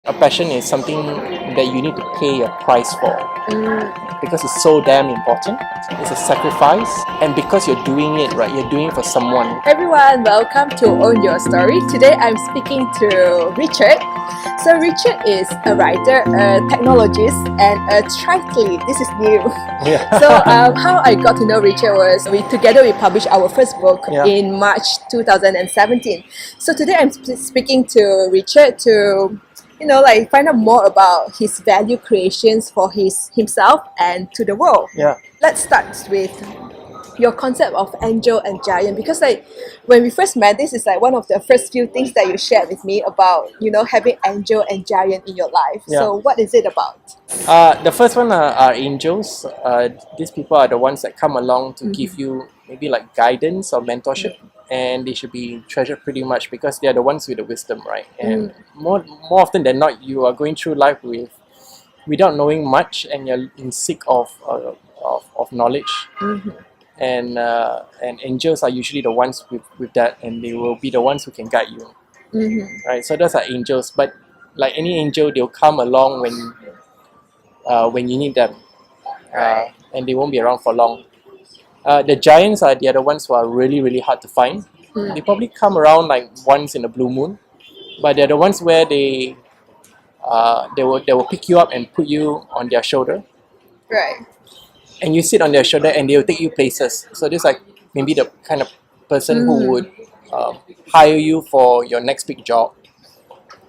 A passion is something that you need to pay a price for because it's so damn important. It's a sacrifice, and because you're doing it, right, you're doing it for someone. Everyone, welcome to Own Your Story. Today I'm speaking to Richard. So Richard is a writer, a technologist, and a triathlete. This is new. Yeah. So how I got to know Richard was we published our first book in March 2017. So today I'm speaking to Richard to find out more about his value creations for himself and to the world. Yeah. Let's start with your concept of angel and giant, because when we first met, this is one of the first few things that you shared with me about having angel and giant in your life. Yeah. So what is it about? The first one are angels. These people are the ones that come along to give you maybe like guidance or mentorship, and they should be treasured pretty much because they are the ones with the wisdom, right? And more often than not, you are going through life without knowing much, and you're in seek of knowledge. And angels are usually the ones with that, and they will be the ones who can guide you. Right? So those are angels, but like any angel, they'll come along when you need them, and they won't be around for long. The giants are the other ones who are really, really hard to find. They probably come around like once in a blue moon, but they're the ones where they will pick you up and put you on their shoulder. Right. And you sit on their shoulder and they'll take you places. So this is like maybe the kind of person who would hire you for your next big job,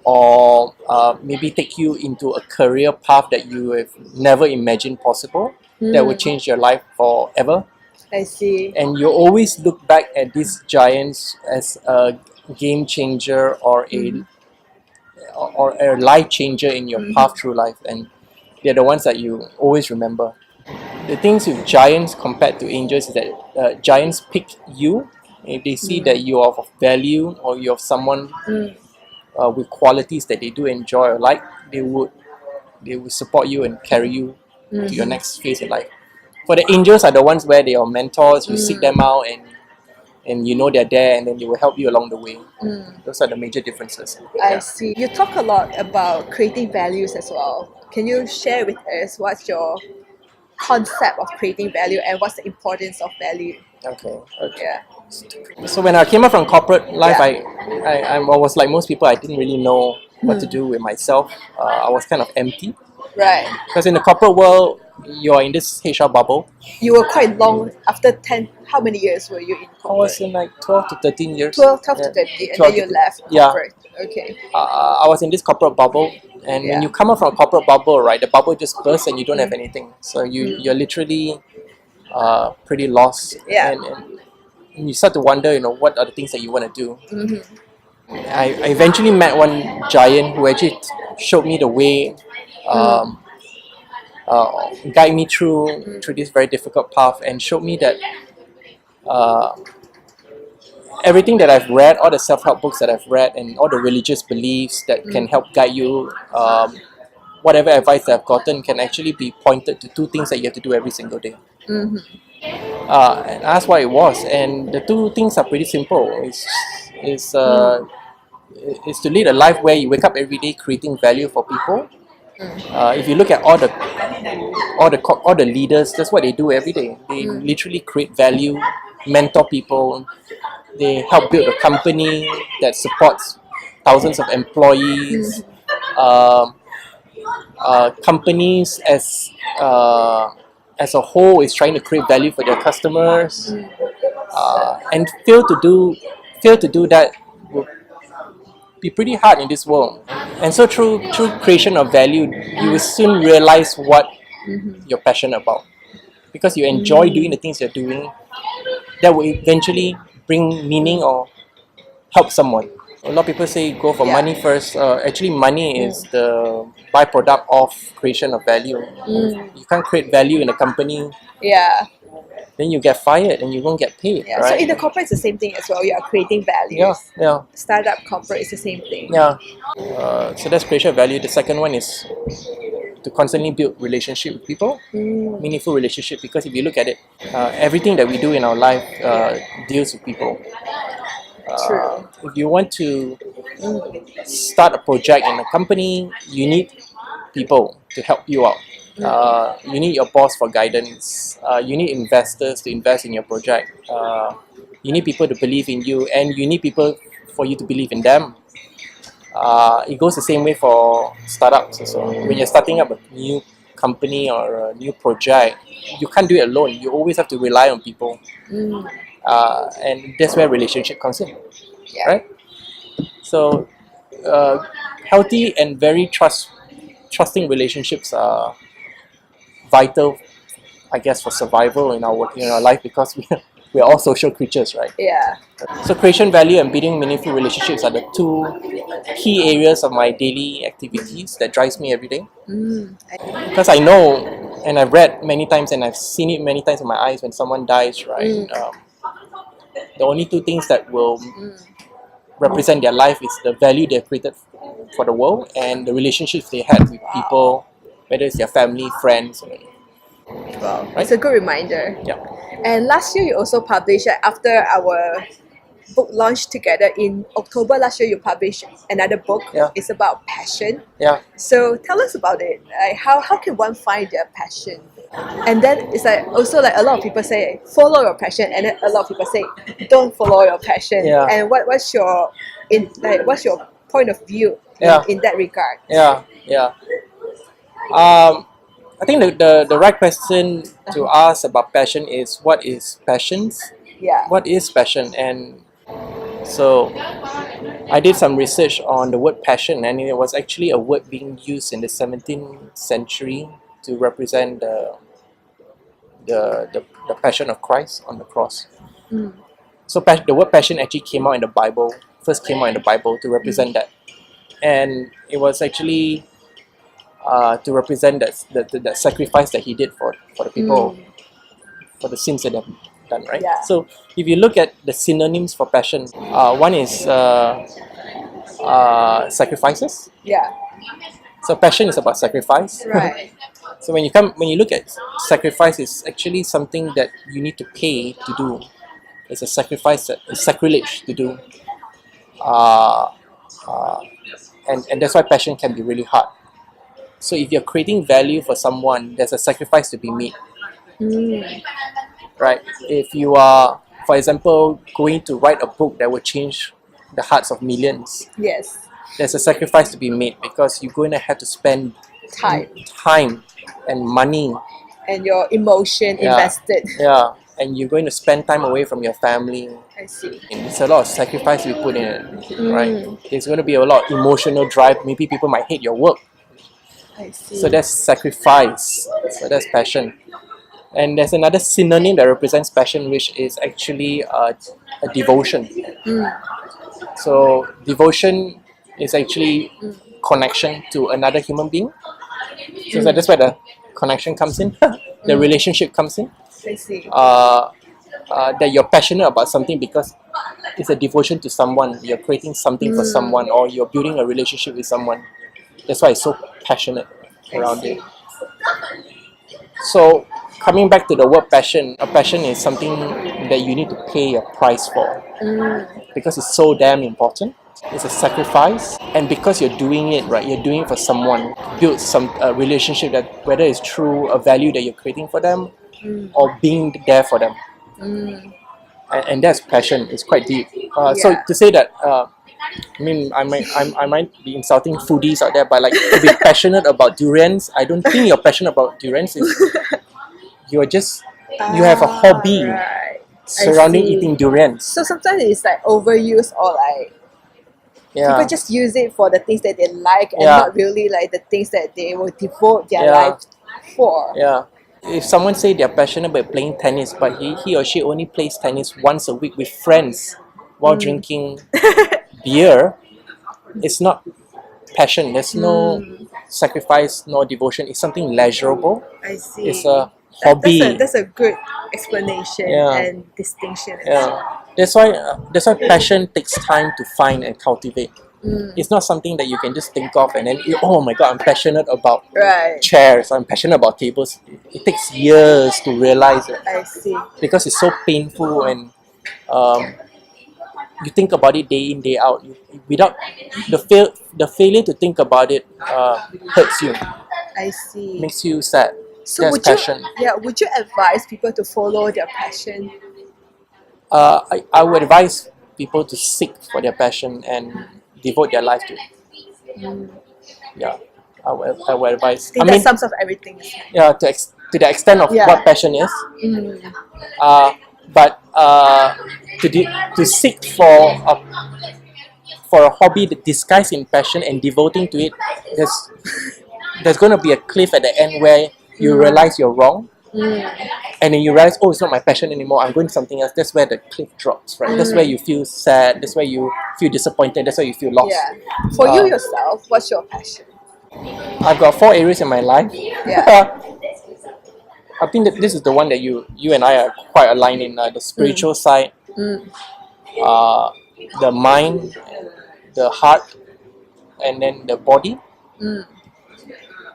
or maybe take you into a career path that you have never imagined possible, that will change your life forever. I see. And you always look back at these giants as a game changer or a life changer in your path through life, and they're the ones that you always remember. The things with giants compared to angels is that giants pick you. If they see that you are of value or you're someone with qualities that they do enjoy or like, they would support you and carry you to your next phase in life. For the angels are the ones where they are mentors. You seek them out and you know they're there, and then they will help you along the way. Those are the major differences. I see. You talk a lot about creating values as well. Can you share with us what's your concept of creating value and what's the importance of value? Okay. Yeah. So when I came up from corporate life, I was like most people. I didn't really know what to do with myself. I was kind of empty. Right. Because in the corporate world, you're in this HR bubble. You were quite long, after 10, how many years were you in corporate? I was in like 12 to 13 years. 12 to 13, and then you left corporate. Okay. I was in this corporate bubble, and when you come out from a corporate bubble, right, the bubble just bursts and you don't have anything. So you're literally pretty lost. Yeah. And you start to wonder, what are the things that you want to do. I eventually met one giant who actually showed me the way, guide me through this very difficult path, and showed me that everything that I've read, all the self-help books that I've read, and all the religious beliefs that can help guide you, whatever advice that I've gotten can actually be pointed to two things that you have to do every single day. And I asked what it was, and the two things are pretty simple. Is to lead a life where you wake up every day creating value for people. If you look at all the leaders, that's what they do every day. They literally create value, mentor people. They help build a company that supports thousands of employees. Companies as a whole is trying to create value for their customers, and fail to do that will be pretty hard in this world. And so through creation of value, you will soon realize what you're passionate about, because you enjoy doing the things you're doing that will eventually bring meaning or help someone. A lot of people say go for money first. Actually, money is the byproduct of creation of value. You can't create value in a company. Yeah. Then you get fired and you won't get paid. Yeah. Right? So in the corporate, it's the same thing as well. You are creating values. Yeah. Startup corporate is the same thing. Yeah. So that's creation of value. The second one is to constantly build relationship with people, meaningful relationship. Because if you look at it, everything that we do in our life deals with people. True. If you want to start a project in a company, you need people to help you out. You need your boss for guidance. You need investors to invest in your project. You need people to believe in you, and you need people for you to believe in them. It goes the same way for startups also. When you're starting up a new company or a new project, you can't do it alone. You always have to rely on people. And that's where relationship comes in, right? So healthy and very trusting relationships are vital, I guess, for survival in our working in our life, because we're all social creatures, right? Yeah. So creation value and building meaningful relationships are the two key areas of my daily activities that drives me every day. Because I know, and I've read many times, and I've seen it many times in my eyes, when someone dies, right? The only two things that will represent their life is the value they've created for the world and the relationships they had with people, whether it's their family, friends. Wow, Right? it's a good reminder. Yeah. And last year you also published, after our book launch together in October last year, you published another book. Yeah. It's about passion. Yeah. So tell us about it. Like how can one find their passion? And then it's like also like a lot of people say follow your passion, and then a lot of people say don't follow your passion. Yeah. And what's your point of view in that regard? Yeah. I think the right question to ask about passion is, what is passions? Yeah. What is passion? And so I did some research on the word passion, and it was actually a word being used in the 17th century to represent the passion of Christ on the cross. So the word passion actually came out in the Bible, first came out in the Bible to represent that. And it was actually to represent that sacrifice that he did for the people, for the sins that they've done, right? Yeah. So if you look at the synonyms for passion, one is sacrifices. Yeah. So passion is about sacrifice. Right. So when you look at sacrifice, it's actually something that you need to pay to do. It's a sacrifice that is sacrilege to do. And that's why passion can be really hard. So if you're creating value for someone, there's a sacrifice to be made. Right? If you are, for example, going to write a book that will change the hearts of millions, Yes. there's a sacrifice to be made, because you're going to have to spend time and money. And your emotion invested. Yeah, and you're going to spend time away from your family. I see. And it's a lot of sacrifice we put in it, right? There's going to be a lot of emotional drive. Maybe people might hate your work. I see. So that's sacrifice. So that's passion. And there's another synonym that represents passion, which is actually a devotion. So devotion is actually connection to another human being. So that's where the connection comes in, the relationship comes in. I see. That you're passionate about something because it's a devotion to someone. You're creating something for someone, or you're building a relationship with someone. That's why it's so passionate around it. So coming back to the word passion, a passion is something that you need to pay a price for, because it's so damn important. It's a sacrifice, and because you're doing it, right, you're doing it for someone. Build some relationship, that whether it's through a value that you're creating for them, or being there for them. And that's passion. It's quite deep. So to say that, I mean, I might be insulting foodies out there, but like, to be passionate about durians, I don't think you're passionate about durians. You have a hobby surrounding eating durians. So sometimes it's like overused, or like people just use it for the things that they like, and not really like the things that they will devote their life for. Yeah. If someone say they're passionate about playing tennis, but he or she only plays tennis once a week with friends while drinking beer, it's not passion. There's no sacrifice, no devotion. It's something leisurable. I see. It's a hobby. That's a good explanation and distinction. That's why passion takes time to find and cultivate. It's not something that you can just think of and then, oh my god, I'm passionate about chairs, I'm passionate about tables. It takes years to realize it. I see. Because it's so painful, and you think about it day in, day out. Without the failure to think about it hurts you, I see. makes you sad. So There's would you, passion. yeah, would you advise people to follow their passion? I would advise people to seek for their passion and devote their life to it. Yeah, I would advise. I think that sums up everything. Yeah, to the extent of Yeah. what passion is, Mm. but to seek for a hobby that disguised in passion and devoting to it, there's going to be a cliff at the end where you realize you're wrong, and then you realize, oh, it's not my passion anymore, I'm going to something else. That's where the cliff drops, right? That's where you feel sad, that's where you feel disappointed, that's where you feel lost. Yeah. For you yourself, what's your passion? I've got 4 areas in my life. Yeah. I think that this is the one that you and I are quite aligned in, the spiritual side, the mind, the heart, and then the body.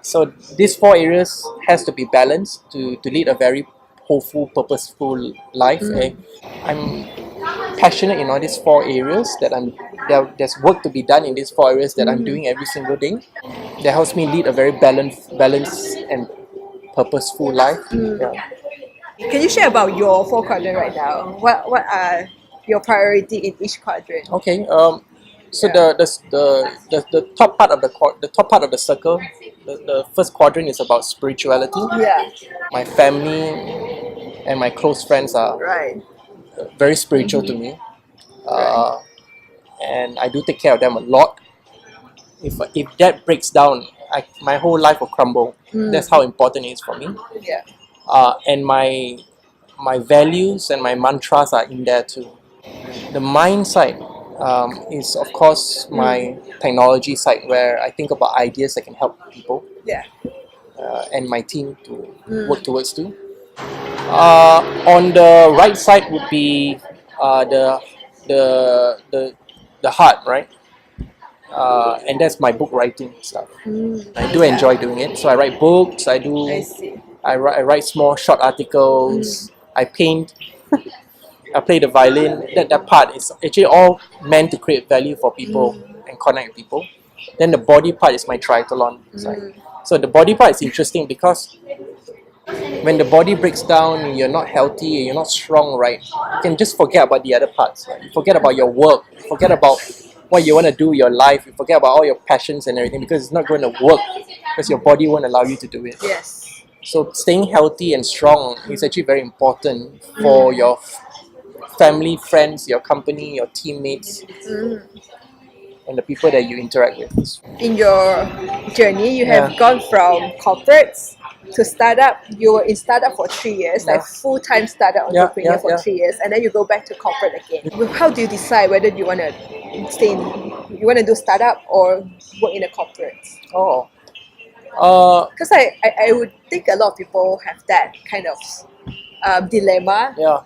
So these 4 areas has to be balanced to lead a very hopeful, purposeful life. I'm passionate in all these 4 areas there's work to be done in these 4 areas that I'm doing every single day. That helps me lead a very balanced and purposeful life. Yeah. Can you share about your 4 quadrant right now? What are your priority in each quadrant? Okay. So the top part of the top part of the circle, the first quadrant is about spirituality. Yeah. My family and my close friends are Right. very spiritual to me, and I do take care of them a lot. If that breaks down, my whole life will crumble. That's how important it is for me. Yeah. And my values and my mantras are in there too. The mind side is of course my technology side, where I think about ideas that can help people Yeah. and my team to work towards too. On the right side would be the heart, right? And that's my book writing stuff. I do enjoy doing it. So I write books. I see. I write small short articles. I paint. I play the violin. That part is actually all meant to create value for people and connect with people. Then the body part is my triathlon side. So the body part is interesting because when the body breaks down, you're not healthy, you're not strong, right? You can just forget about the other parts. Right? You forget about your work. You forget about what you want to do in your life. You forget about all your passions and everything because it's not going to work because your body won't allow you to do it. Yes. So staying healthy and strong is actually very important for your family, friends, your company, your teammates, and the people that you interact with. In your journey, you have gone from corporates to startup. You were in startup for 3 years, like full-time startup entrepreneur for 3 years, and then you go back to corporate again. How do you decide whether you want to you want to do startup or work in a corporate? Oh. Because I would think a lot of people have that kind of dilemma. Yeah.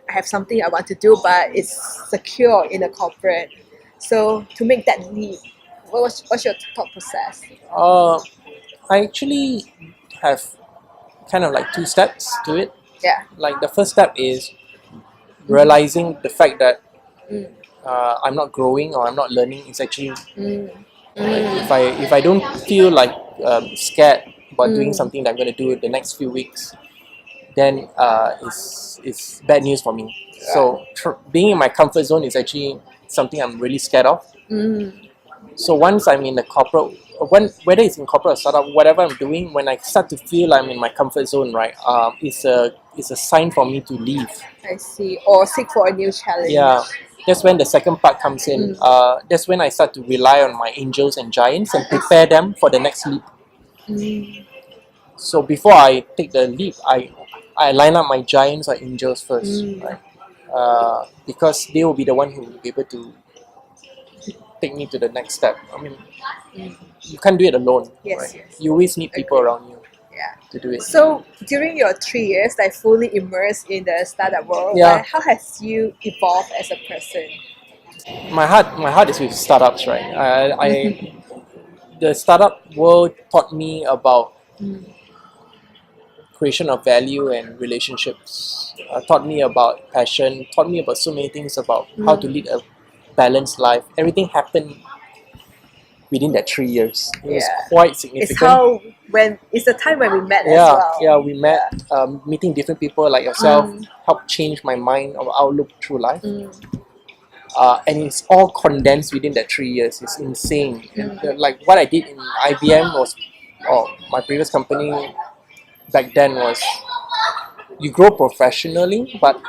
I have something I want to do, but it's secure in a corporate. So to make that leap, what's your thought process? I actually have kind of like 2 steps to it. Yeah. Like the first step is realizing the fact that I'm not growing or I'm not learning. It's actually like if I don't feel like scared about doing something that I'm going to do the next few weeks, then it's bad news for me. So being in my comfort zone is actually something I'm really scared of. So once I'm in the corporate, whether it's in corporate or startup, whatever I'm doing, when I start to feel I'm in my comfort zone, right, it's a sign for me to leave. I see. Or seek for a new challenge. Yeah, that's when the second part comes in. That's when I start to rely on my angels and giants and prepare them for the next leap. So before I take the leap, I line up my giants or angels first, right? Because they will be the one who will be able to take me to the next step. I mean, you can't do it alone, right? Yes. You always need people around you to do it. So during your 3 years, like fully immersed in the startup world, how has you evolved as a person? My heart is with startups, right? The startup world taught me about creation of value and relationships. Taught me about passion. Taught me about so many things about how to lead a balanced life. Everything happened within that 3 years. It was Yeah. quite It's significant. it's the time when we met as Yeah, well. yeah, we met. Meeting different people like yourself helped change my mind or outlook through life. And it's all condensed within that 3 years. It's insane. And like what I did in IBM was, or my previous company back then was, you grow professionally, but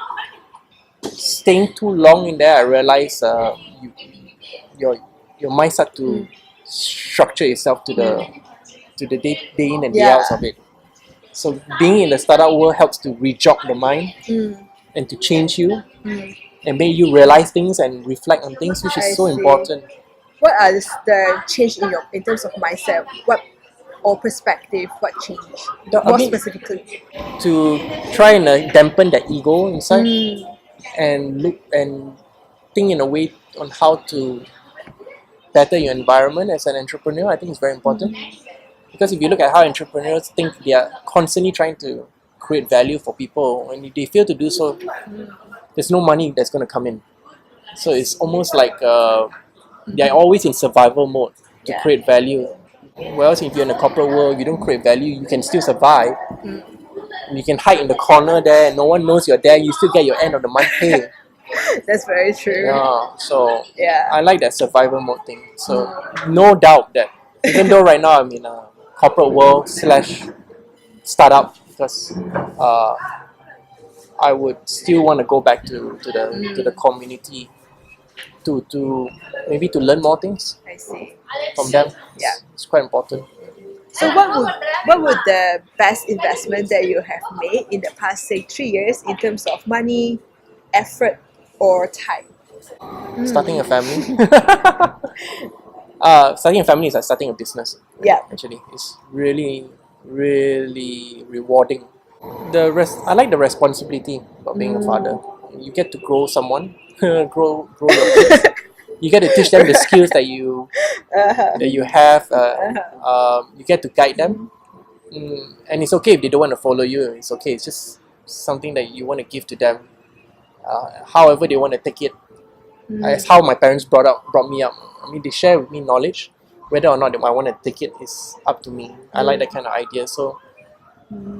staying too long in there, I realized your your mind start to structure itself to the day in and day out of it. So being in the startup world helps to rejog the mind and to change you and make you realize things and reflect on things, which I is so see. important. What are the change in terms of mindset? What or perspective? What changed? I More mean, specifically. to try and dampen that ego inside and look and think in a way on how to better your environment as an entrepreneur, I think is very important. Because if you look at how entrepreneurs think, they are constantly trying to create value for people. When they fail to do so, there's no money that's going to come in. So it's almost like they're always in survival mode to create value. Whereas if you're in the corporate world, you don't create value, you can still survive. You can hide in the corner there and no one knows you're there, you still get your end of the month pay. That's very true. Yeah, so Yeah. I like that survival mode thing. So no doubt that even though right now I'm in a corporate world slash startup, because I would still want to go back to the community to maybe to learn more things I see. from them. Yeah. It's quite important. So what would the best investment that you have made in the past, say, 3 years in terms of money, effort, or time? Starting a family. Starting a family is like starting a business. Yeah. Actually, it's really, really rewarding. I like the responsibility of being a father. You get to grow someone, grow your kids. You get to teach them the skills that you have. You get to guide them, and it's okay if they don't want to follow you. It's okay. It's just something that you want to give to them. However they want to take it. That's how my parents brought me up. I mean, they share with me knowledge. Whether or not I want to take it is up to me. I like that kind of idea. So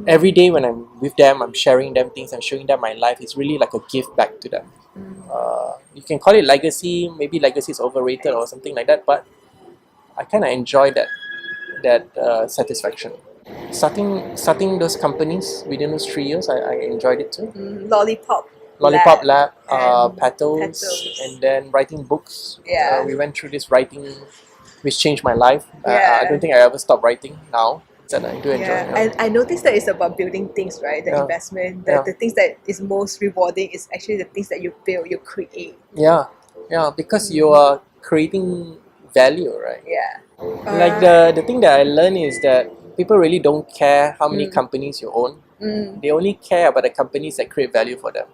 every day when I'm with them, I'm sharing them things, I'm showing them my life. It's really like a gift back to them. You can call it legacy. Maybe legacy is overrated or something like that. But I kind of enjoy that satisfaction. Starting those companies within those 3 years, I enjoyed it too. Lollipop Lab, and Petals, and then writing books. Yeah. We went through this writing, which changed my life. Yeah. I don't think I ever stop writing now. That I do enjoy. Yeah, and I noticed that it's about building things, right? The investment, the things that is most rewarding is actually the things that you build, you create. Yeah, because you are creating value, right? Yeah. Like the thing that I learned is that people really don't care how many companies you own. They only care about the companies that create value for them.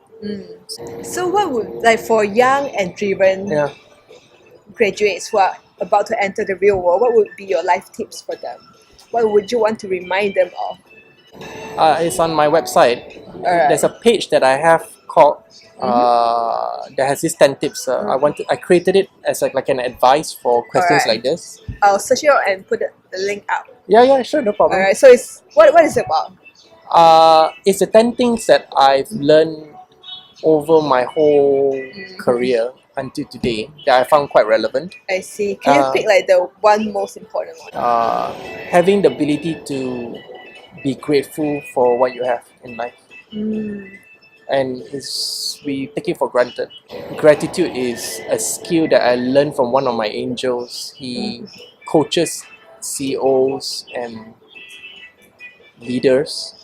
So what would, like, for young and driven graduates who are about to enter the real world, what would be your life tips for them? What would you want to remind them of? It's on my website. There's a page that I have called that has these 10 tips. I created it as like an advice for questions like this. I'll search it out and put the link up. Yeah, sure, no problem. Alright, so it's what is it about? It's the 10 things that I've learned over my whole career until today that I found quite relevant. I see. Can you pick like the one most important one? Having the ability to be grateful for what you have in life. And we take it for granted. Gratitude is a skill that I learned from one of my angels. He coaches CEOs and leaders.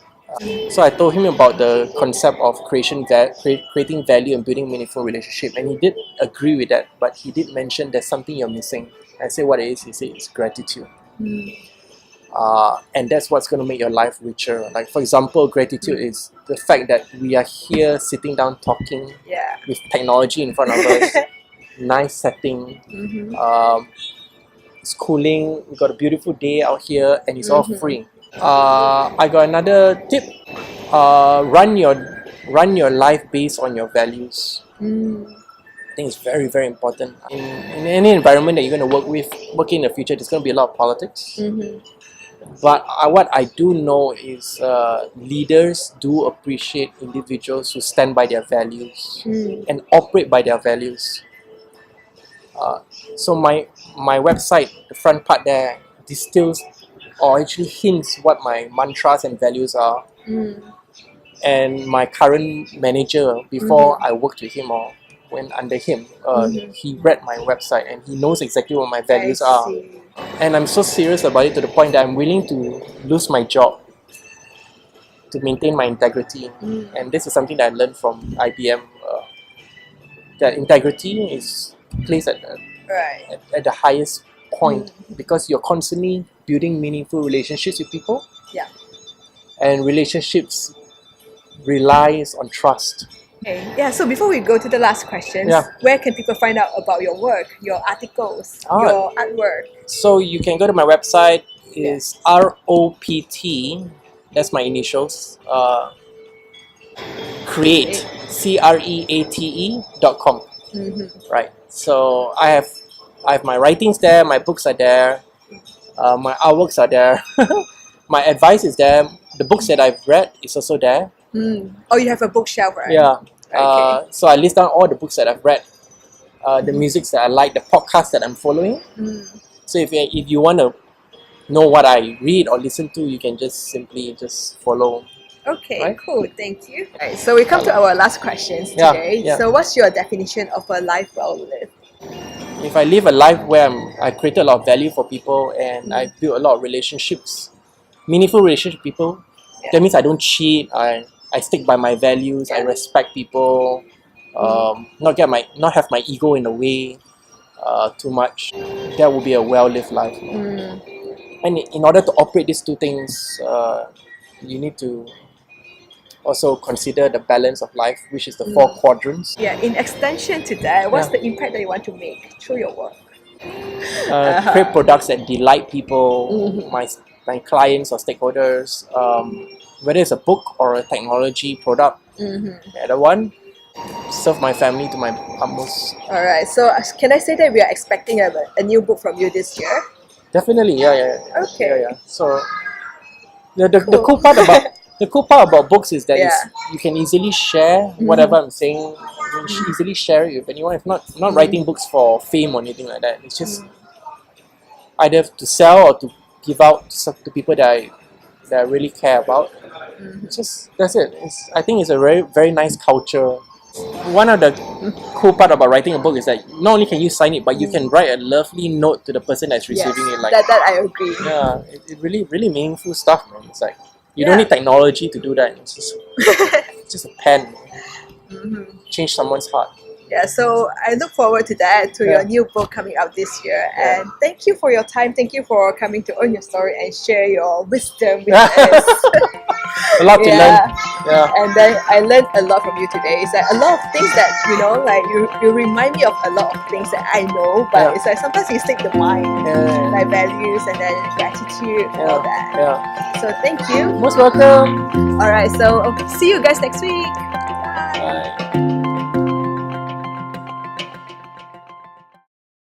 So I told him about the concept of creating value and building meaningful relationship, and he did agree with that, but he did mention there's something you're missing. I said, what it is? He said it's gratitude. And that's what's going to make your life richer. Like, for example, gratitude is the fact that we are here sitting down talking with technology in front of us, nice setting, it's cooling, we got a beautiful day out here, and it's all free. I got another tip. Run your life based on your values. I think it's very, very important. In any environment that you're going to work in the future, there's going to be a lot of politics. But what I do know is leaders do appreciate individuals who stand by their values and operate by their values. So my website, the front part there, distills or actually hints what my mantras and values are. And my current manager, before I worked with him or went under him, he read my website and he knows exactly what my values are. And I'm so serious about it to the point that I'm willing to lose my job to maintain my integrity. And this is something that I learned from IBM, that integrity is placed at the highest point because you're constantly building meaningful relationships with people. Yeah. And relationships relies on trust. Okay. Yeah, so before we go to the last questions, where can people find out about your work, your articles, your artwork? So you can go to my website, is ROPT, that's my initials, create, CREATE.com. Right. So I have my writings there, my books are there, my artworks are there, my advice is there, the books that I've read is also there. Oh, you have a bookshelf, right? Yeah. Okay. So I list down all the books that I've read, the musics that I like, the podcasts that I'm following. So if you want to know what I read or listen to, you can just simply follow. Okay, cool. Thank you. Right, so we come to our last questions today. So what's your definition of a life well lived? If I live a life where I created a lot of value for people and I build a lot of relationships, meaningful relationships with people, that means I don't cheat, I stick by my values, I respect people, not have my ego in the way too much. That would be a well-lived life. And in order to operate these two things, you need to also consider the balance of life, which is the 4 quadrants. Yeah, in extension to that, what's the impact that you want to make through your work? Create products that delight people, my clients or stakeholders, whether it's a book or a technology product. The other one, serve my family to my utmost. Alright, so can I say that we are expecting a new book from you this year? Definitely, yeah. Okay. Yeah. So the cool part about books is that you can easily share whatever I'm saying. You can easily share it with anyone. If not, I'm not writing books for fame or anything like that. It's just either to sell or to give out to people that I really care about. That's it. I think it's a very, very nice culture. One of the cool part about writing a book is that not only can you sign it, but you can write a lovely note to the person that's receiving it. Like that I agree. Yeah, it really, really meaningful stuff, man. It's like you don't need technology to do that. It's just a pen. Change someone's heart. Yeah, so I look forward to that, to your new book coming out this year. And thank you for your time. Thank you for coming to own your story and share your wisdom with us. A lot to learn. And then I learned a lot from you today. It's like a lot of things that, like you remind me of a lot of things that I know, but it's like sometimes you stick the mind, like values and then gratitude and all that. So thank you. Most welcome. Alright, so see you guys next week. Bye.